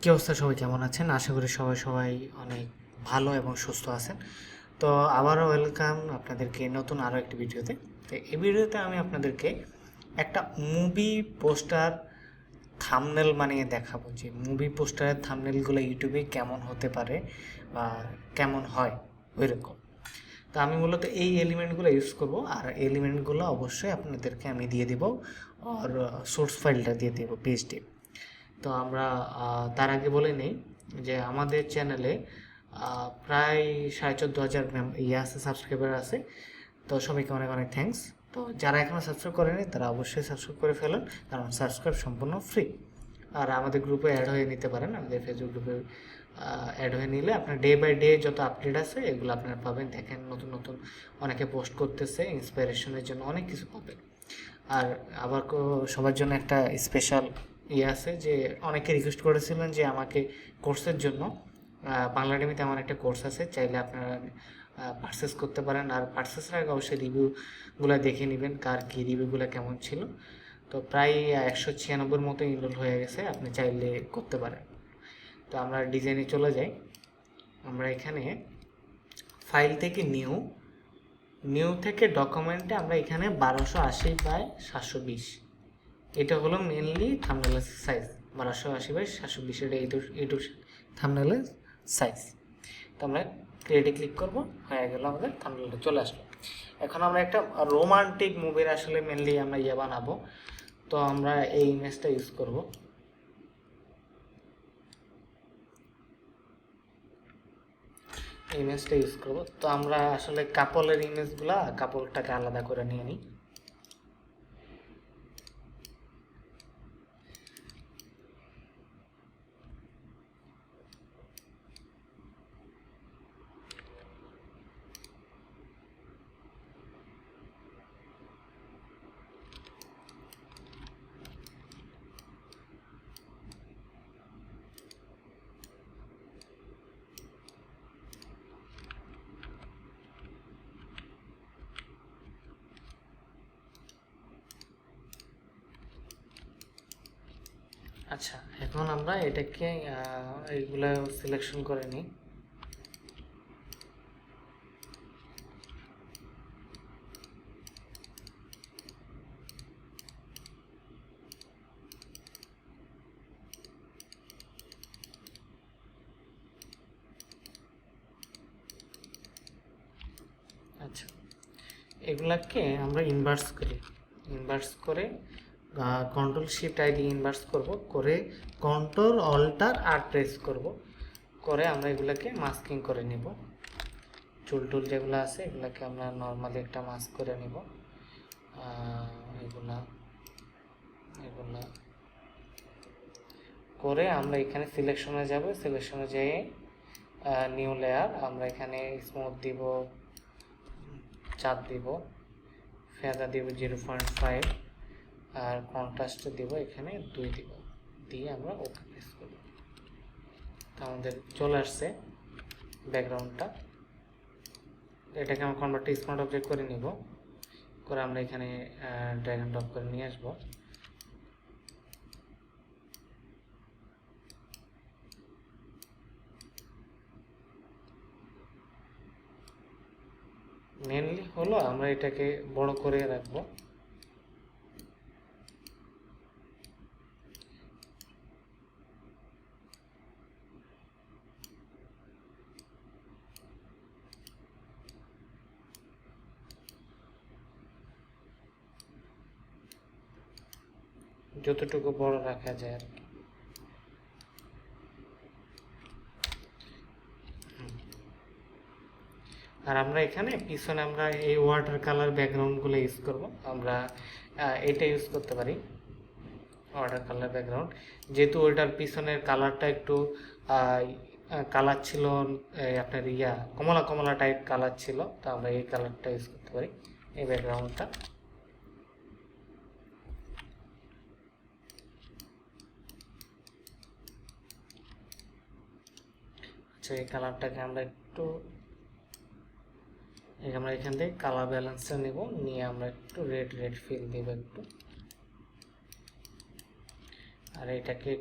কি অবস্থা, সবাই কেমন আছেন? আশা করি সবাই অনেক ভালো এবং সুস্থ আছেন। তো আবারও ওয়েলকাম আপনাদেরকে নতুন আরও একটি ভিডিওতে। তো এই ভিডিওতে আমি আপনাদেরকে একটা মুভি পোস্টার থাম্বনেল বানিয়ে দেখাবো যে মুভি পোস্টারের থাম্বনেলগুলো ইউটিউবে কেমন হতে পারে বা কেমন হয় ওইরকম। তো আমি মূলত এই এলিমেন্টগুলো ইউজ করব, আর এলিমেন্টগুলো অবশ্যই আপনাদেরকে আমি দিয়ে দেবো, আর সোর্স ফাইলটা দিয়ে দেবো পিএইচডি। তো আমরা তার আগে বলে নিই যে আমাদের চ্যানেলে প্রায় 14,500 আছে, সাবস্ক্রাইবার আছে। তো সবাইকে অনেক অনেক থ্যাঙ্কস। তো যারা এখনও সাবস্ক্রাইব করেনি তারা অবশ্যই সাবস্ক্রাইব করে ফেলুন, কারণ সাবস্ক্রাইব সম্পূর্ণ ফ্রি। আর আমাদের গ্রুপে অ্যাড হয়ে নিতে পারেন, আমাদের ফেসবুক গ্রুপে অ্যাড হয়ে নিলে আপনার ডে বাই ডে যত আপডেট আছে এগুলো আপনারা পাবেন। দেখেন নতুন নতুন অনেকে পোস্ট করতেছে, ইন্সপিরেশনের জন্য অনেক কিছু পাবেন। আর আবার সবার জন্য একটা স্পেশাল আছে যে অনেকে রিকোয়েস্ট করেছিলেন যে আমাকে কোর্সের জন্য বাংলা একাডেমিতে আমার একটা কোর্স আছে, চাইলে আপনারা পারচেস করতে পারেন। আর পারচেসের আগে অবশ্যই রিভিউগুলো দেখে নেবেন, কার কী রিভিউগুলো কেমন ছিল। তো প্রায় 196 মতো ইনরোল হয়ে গেছে, আপনি চাইলে করতে পারেন। তো আমরা ডিজাইনে চলে যাই। আমরা এখানে ফাইল থেকে নিউ থেকে ডকুমেন্টে আমরা এখানে 1280/720, এটা হলো মেনলি থাম্বনেলের সাইজ। 1280/720 এটা এইটু থাম্বনেলের সাইজ। তো আমরা ক্রিয়েটে ক্লিক করব, হয়ে গেল, আমাদের থাম্বনেলটা চলে আসলো। এখন আমরা একটা রোমান্টিক মুভির আসলে মেনলি আমরা বানাবো। তো আমরা এই ইমেজটা ইউজ করব। ইমেজটা ইউজ করব। তো আমরা আসলে কাপলের ইমেজগুলা, কাপলটাকে আলাদা করে নিয়ে নিই। আচ্ছা, এখন আমরা এটাকে এইগুলা সিলেকশন করে নিই। আচ্ছা, এগুলাকে আমরা ইনভার্স করে কন্ট্রোল শিফট আইডি ইনভার্স করব, করে কন্ট্রোল অল্টার আর প্রেস করব, করে আমরা এগুলাকে মাস্কিং করে নিব। টুল যেগুলো আছে এগুলাকে আমরা নর্মালি একটা মাস্ক করে নিব। এগুলা করে আমরা এখানে সিলেকশনে যাব, সিলেকশনে যেয়ে নিউ লেয়ার, আমরা এখানে স্মুথ দিব 4 দিব, ফেদা দিব 0.5, আর কন্ট্রাস্ট দিব এখানে 2 দিব, দিয়ে আমরা ওকে প্রেস করব। তো আমাদের চলে আসছে ব্যাকগ্রাউন্ডটা। এটাকে আমরা কনভার্ট টু স্মার্ট অবজেক্ট করে নিব, করে আমরা এখানে ড্র্যাগ এন্ড ড্রপ করে নিয়ে আসবো। মেনলি হলো আমরা এটাকে বড় করে রাখবো। যতটুকু বড় রাখা যায় আর কি। আর আমরা এখানে পিছনে আমরা এই ওয়াটার কালার ব্যাকগ্রাউন্ডগুলো ইউজ করব। আমরা এটা ইউজ করতে পারি, ওয়াটার কালার ব্যাকগ্রাউন্ড, যেহেতু ওইটার পিছনের কালারটা একটু কালার ছিল আপনার কমলা কমলা টাইপ কালার ছিল, তো আমরা এই কালারটা ইউজ করতে পারি, এই ব্যাকগ্রাউন্ডটা। আচ্ছা, এই কালারটাকে আমরা একটু আমরা এখান থেকে কালার ব্যালেন্সটা নেব, নিয়ে আমরা একটু রেড ফিল দেব একটু, আর এটাকে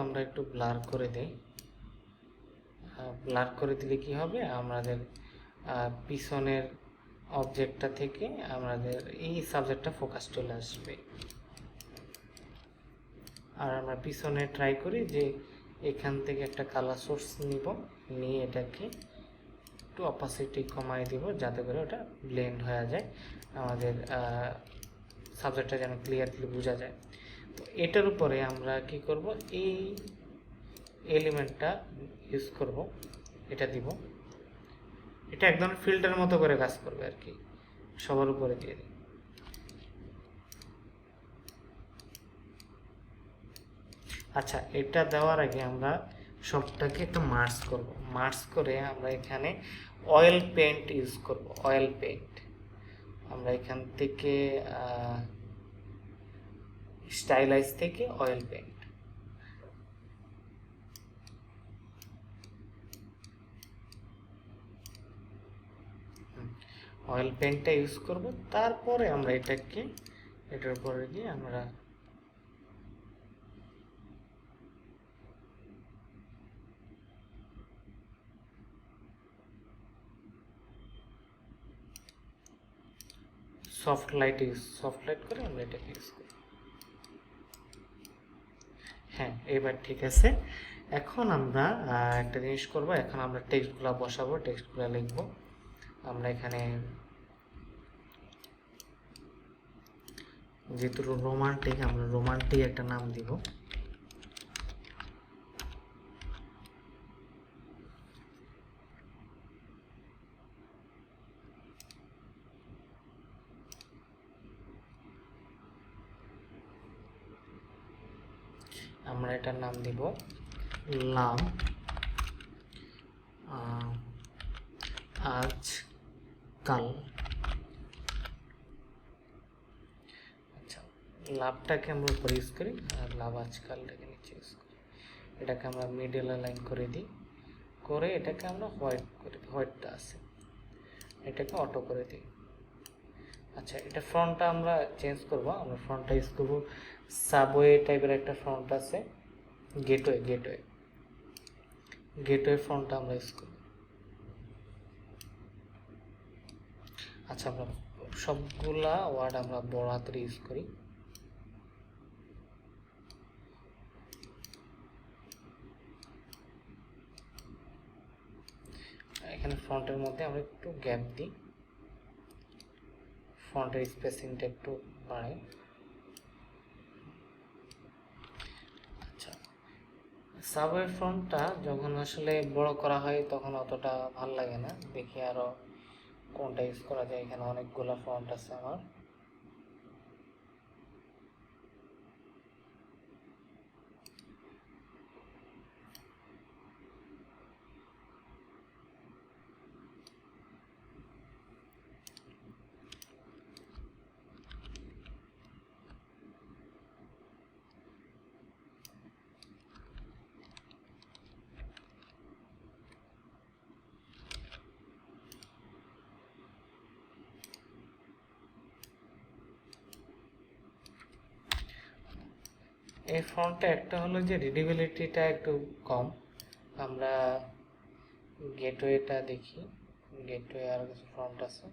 আমরা একটু ব্লার করে দেই। ব্লার করে দিলে কি হবে, আমাদের পিছনের অবজেক্টটা থেকে আমাদের এই সাবজেক্টটা ফোকাস চলে আসবে। আর আমরা পিছনে ট্রাই করি যে এখান থেকে একটা কালার সোর্স নিব, নিয়ে এটাকে একটু অপাসিটি কমাই দিব যাতে করে ওটা ব্লেন্ড হয়ে যায়, আমাদের সাবজেক্টটা যেন ক্লিয়ারলি বোঝা যায়। তো এটার উপরে আমরা কি করব, এই এলিমেন্টটা ইউজ করব, এটা দিব। এটা একদম ফিল্টার মতো করে কাজ করবে আর কি, সবার উপরে দিয়ে দিই। আচ্ছা, এটা দেওয়ার আগে আমরা সবটাকে একটু মার্জ করব। মার্জ করে আমরা এখানে অয়েল পেইন্ট ইউজ করব। অয়েল পেইন্ট আমরা এখান থেকে স্টাইলাইজ থেকে অয়েল পেইন্ট, অয়েল পেইন্টটা ইউজ করব। তারপরে আমরা এটাকে এটার উপরে গিয়ে আমরা সফট লাইট করে আমরা এটাকে ইউজ করি। হ্যাঁ, এবার ঠিক আছে। এখন আমরা একটা জিনিস করব, এখন আমরা টেক্সটগুলো বসাবো, টেক্সটগুলো লিখব। আমরা এখানে যেহেতু রোমান্টিক, আমরা রোমান্টিক একটা নাম দিব। আমরা এটার নাম দিব লাভ আজকাল। আচ্ছা, লাভটাকে আমরা উপরে ইউজ করি আর লাভ আজকালটাকে নিচে ইউজ করি। এটাকে আমরা মিডল লাইন করে দিই, করে এটাকে আমরা হোয়াইট করে দিই, হোয়াইটটা আছে এটাকে অটো করে দিই। আচ্ছা, এটা ফ্রন্টটা আমরা চেঞ্জ করব। আমরা ফ্রন্টটা ইউজ করব সাবওয়ে টাইপের একটা ফ্রন্ট আছে, গেটওয়ে ফ্রন্টটা আমরা ইউজ করব। আচ্ছা, আমরা সবগুলা ওয়ার্ড আমরা বড় হাতের ইউজ করি। এখানে ফ্রন্টের মধ্যে আমরা একটু গ্যাপ দিই, ফন্টের স্পেসিংটা একটু বাড়াই। আচ্ছা, সাবওয়ে ফন্টটা যখন আসলে বড় করা হয় তখন অতটা ভালো লাগে না। দেখি আরো কোনটা ইউজ করা যায়। এখানে অনেকগুলো ফন্ট আছে আমার। এই ফন্টটা একটা হলো যে রিডেবিলিটিটা একটু কম। আমরা গেটওয়েটা দেখি, গেটওয়ে আর কিছু ফন্ট আছে।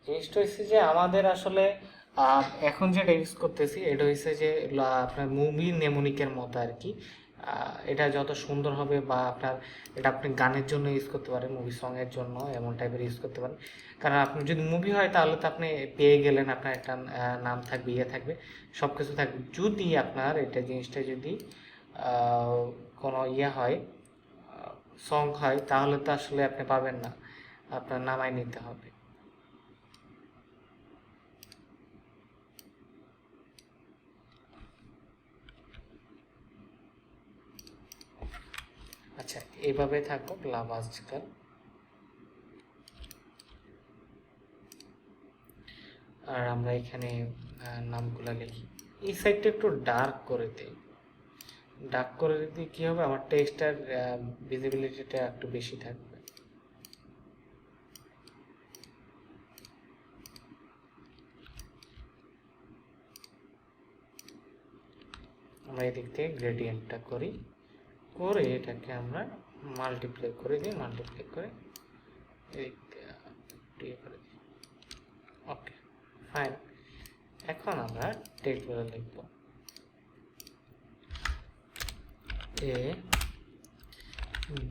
জিনিসটা হচ্ছে যে আমাদের আসলে এখন যেটা ইউজ করতেছি এটা হচ্ছে যে আপনার মুভি নেমোনিকের মতো আর কি। এটা যত সুন্দর হবে বা আপনার এটা আপনি গানের জন্য ইউজ করতে পারেন, মুভি সঙের জন্য এমন টাইপের ইউজ করতে পারেন। কারণ আপনি যদি মুভি হয় তাহলে তো আপনি পেয়ে গেলেন, আপনার একটা নাম থাকবে, ইয়ে থাকবে, সব কিছু থাকবে। যদি আপনার এটা জিনিসটা যদি কোনো ইয়ে হয়, সং হয়, তাহলে তো আসলে আপনি পাবেন না, আপনার নামাই নিতে হবে। আচ্ছা, এইভাবে থাকবো লাভ আজকাল। আর আমরা এখানে নামগুলো লিখি। এই সাইডটা একটু ডার্ক করে দিই। ডার্ক করে দিলে কি হবে, আমার টেক্সটার ভিজিবিলিটিটা একটু বেশি থাকবে। আমরা এদিক থেকে গ্রেডিয়েন্টটা করি, করে এটাকে আমরা মাল্টিপ্লাই করে দিই, মাল্টিপ্লাই করে এদিক দিয়ে করে দিই। ওকে, ফাইন। এখন আমরা টেক্সটগুলো লিখব,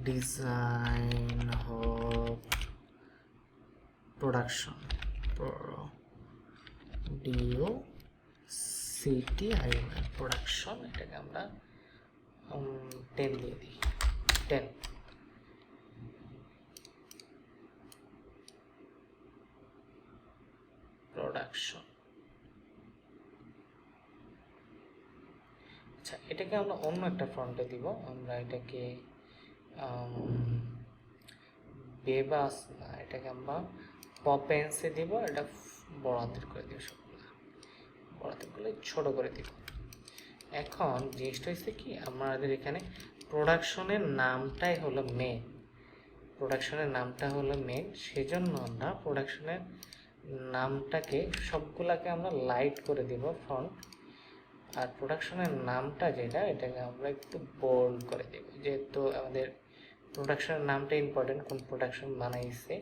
Designhob production, production, এটাকে আমরা 10 দিয়ে দিই, 10। প্রোডাকশন। আচ্ছা, এটাকে আমরা অন্য একটা ফন্টে দিব, আমরা এটাকে বেবাস না, এটাকে আমরা পপেন্সে দিব, এটা বড় হাতের করে দিব, সবগুলো বড় হাতের করে ছোট করে দিব। এখন জিনিসটা হচ্ছে কি, আমাদের এখানে প্রোডাকশনের নামটাই হলো মেন, প্রোডাকশনের নামটা হলো মেন, সেজন্য আমরা প্রোডাকশনের নামটাকে সবগুলাকে আমরা লাইট করে দিব ফন্ট, আর প্রোডাকশনের নামটা যেটা, এটাকে আমরা একটু বোল্ড করে দেব, যেহেতু আমাদের প্রোডাকশনের নামটা ইম্পর্টেন্ট, কোন প্রোডাকশন বানাইছে।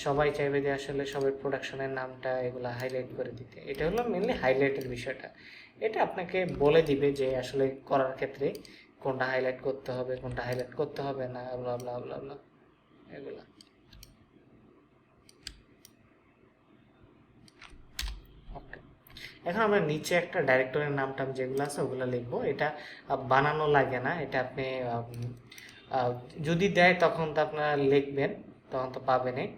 সবাই চাইবে যে আসলে সবাই প্রোডাকশনের নামটা এগুলো হাইলাইট করে দিতে, এটা হলো মেনলি হাইলাইটের বিষয়টা। এটা আপনাকে বলে দিবে যে আসলে করার ক্ষেত্রে কোনটা হাইলাইট করতে হবে, কোনটা হাইলাইট করতে হবে না, ব্লা ব্লা ব্লা ব্লা এগুলা। ওকে, এখন আমরা নিচে একটা ডাইরেক্টরের নামটা যেগুলো আছে ওগুলো লিখবো, এটা বানানো লাগে না, এটা আপনি যদি দেয় তখন তো আপনারা লিখবেন, তখন তো পাবেনই।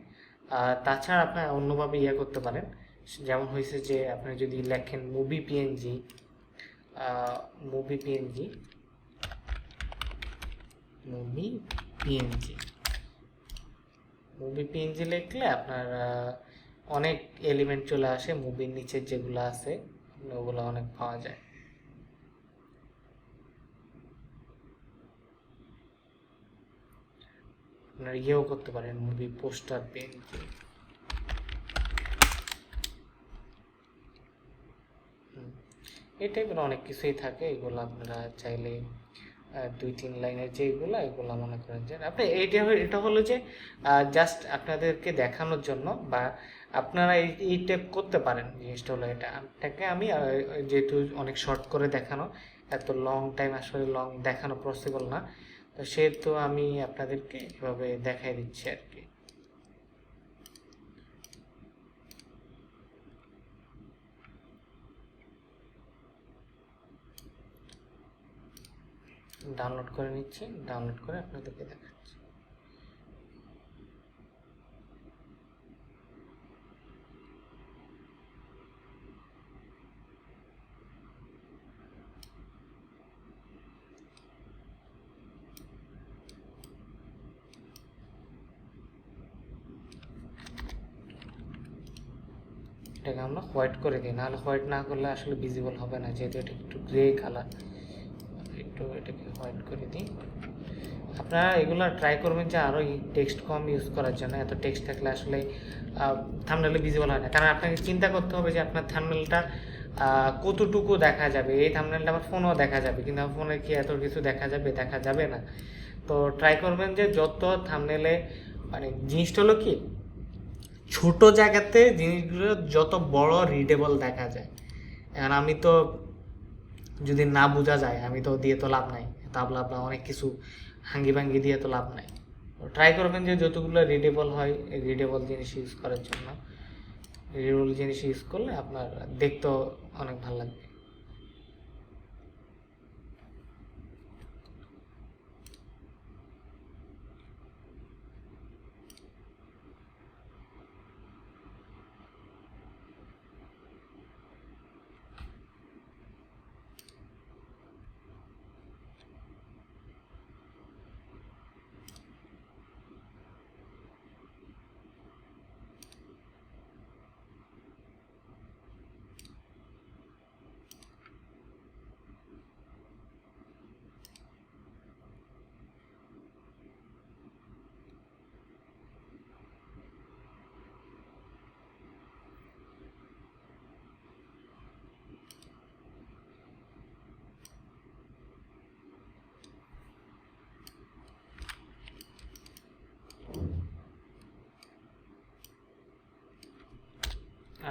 তাছাড়া আপনার অন্যভাবে ইয়ে করতে পারেন, যেমন হয়েছে যে আপনি যদি লেখেন movie PNG, movie PNG, movie PNG, movie PNG লিখলে আপনার অনেক এলিমেন্ট চলে আসে, মুভির নিচে যেগুলো আছে ওগুলো অনেক পাওয়া যায়। আপনারা ইয়েও করতে পারেন, মুভি পোস্টার পিএনজি। এই টাইপের অনেক কিছুই থাকে, এগুলো আপনারা চাইলে 2-3 লাইনের যেগুলো, এগুলো মনে করেন যে আপনি এটা হলো যে জাস্ট আপনাদেরকে দেখানোর জন্য, বা আপনারা এই টাইপ করতে পারেন। জিনিসটা হলো এটাকে আমি যেহেতু অনেক শর্ট করে দেখানো, এত লং টাইম আসলে লং দেখানো পসিবল না, তো সেহেতু আমি আপনাদেরকে এভাবে দেখাই দিচ্ছি আর কি। ডাউনলোড করে নিচ্ছি, ডাউনলোড করে আপনাদেরকে দেখাচ্ছি। এটাকে আমরা হোয়াইট করে দিই, নাহলে হোয়াইট না করলে আসলে ভিজিবল হবে না, যেহেতু এটা একটু গ্রে কালার। একটু এটাকে হোয়াইট করে দিই। আপনারা এগুলো ট্রাই করবেন যে আরও টেক্সট কম ইউজ করার জন্য, এত টেক্সট থাকলে আসলে থাম্বনেলে ভিজিবল হয় না। কারণ আপনাকে চিন্তা করতে হবে যে আপনার থাম্বনেলটা কতটুকু দেখা যাবে। এই থাম্বনেলটা আমার ফোনেও দেখা যাবে, কিন্তু আমার ফোনে কি এত কিছু দেখা যাবে? দেখা যাবে না। তো ট্রাই করবেন যে যত থাম্বনেলে, মানে জিনিসটা হলো কি, ছোট জায়গাতে জিনিসগুলো যত বড় রিডেবল দেখা যায়। এখন আমি তো যদি না বোঝা যায়, আমি তো দিয়ে তো লাভ নাই, তাবলা অনেক কিছু হাঙ্গি ভাঙ্গি দিয়ে তো লাভ নাই। ট্রাই করবেন যে যতগুলো রিডেবল হয়, রিডেবল জিনিস ইউজ করার জন্য। রিডেবল জিনিস ইউজ করলে আপনার দেখতেও অনেক ভালো লাগবে।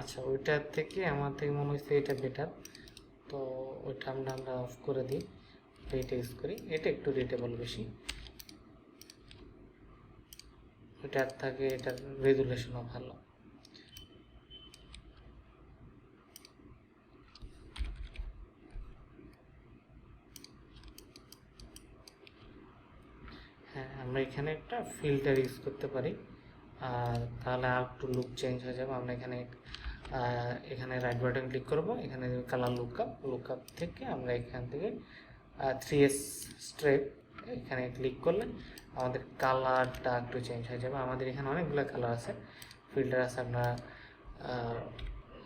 আচ্ছা, ওইটার থেকে আমার থেকে মনে হচ্ছে এটা বেটার। তো ওইটা আমরা অফ করে দিই, এইটা ইউজ করি। এটা একটু রিডেবল বেশি, এটার থেকে এটার রেজুলেশনও ভালো। হ্যাঁ, আমরা এখানে একটা ফিল্টার ইউজ করতে পারি, আর তাহলে আর একটু লুক চেঞ্জ হয়ে যাবে। আমরা এখানে রাইট বাটন ক্লিক করব, এখানে কালার লুকআপ থেকে আমরা এখান থেকে 3S স্ট্রেপ এখানে ক্লিক করলে আমাদের কালারটা একটু চেঞ্জ হয়ে যাবে। আমাদের এখানে অনেকগুলো কালার আছে, ফিল্টার আছে,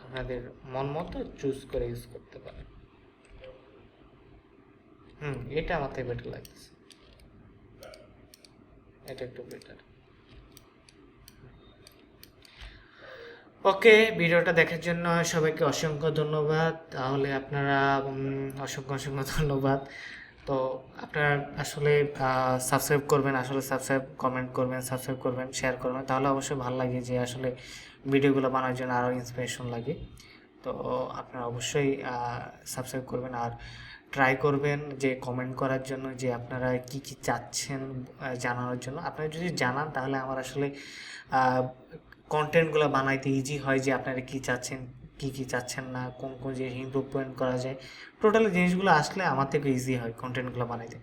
আপনাদের মন মতো চুজ করে ইউজ করতে পারেন। এটা আমার থেকে বেটার লাগতেছে, এটা একটু বেটার। ওকে, ভিডিওটা দেখার জন্য সবাইকে অসংখ্য ধন্যবাদ। তাহলে আপনারা অসংখ্য ধন্যবাদ। তো আপনারা আসলে সাবস্ক্রাইব করবেন, কমেন্ট করবেন, সাবস্ক্রাইব করবেন, শেয়ার করবেন, তাহলে অবশ্যই ভালো লাগে যে আসলে ভিডিওগুলো বানানোর জন্য আরও ইন্সপিরেশন লাগে। তো আপনারা অবশ্যই সাবস্ক্রাইব করবেন, আর ট্রাই করবেন যে কমেন্ট করার জন্য যে আপনারা কি চাচ্ছেন জানানোর জন্য। আপনারা যদি জানান তাহলে আমার আসলে কন্টেন্টগুলো বানাইতে ইজি হয়, যে আপনারা কি চাচ্ছেন, কি চাচ্ছেন না, কোন জিনিস ইমপ্রুভমেন্ট করা যায়, টোটালি জিনিসগুলো আসলে আমার থেকে ইজি হয় কন্টেন্টগুলো বানাইতে।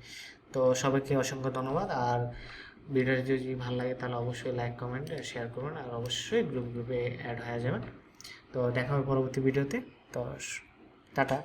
তো সবাইকে অসংখ্য ধন্যবাদ। আর ভিডিওটা যদি ভালো লাগে তাহলে অবশ্যই লাইক, কমেন্ট, শেয়ার করবেন, আর অবশ্যই গ্রুপে অ্যাড হয়ে যাবেন। তো দেখা হবে পরবর্তী ভিডিওতে। তো টাটা।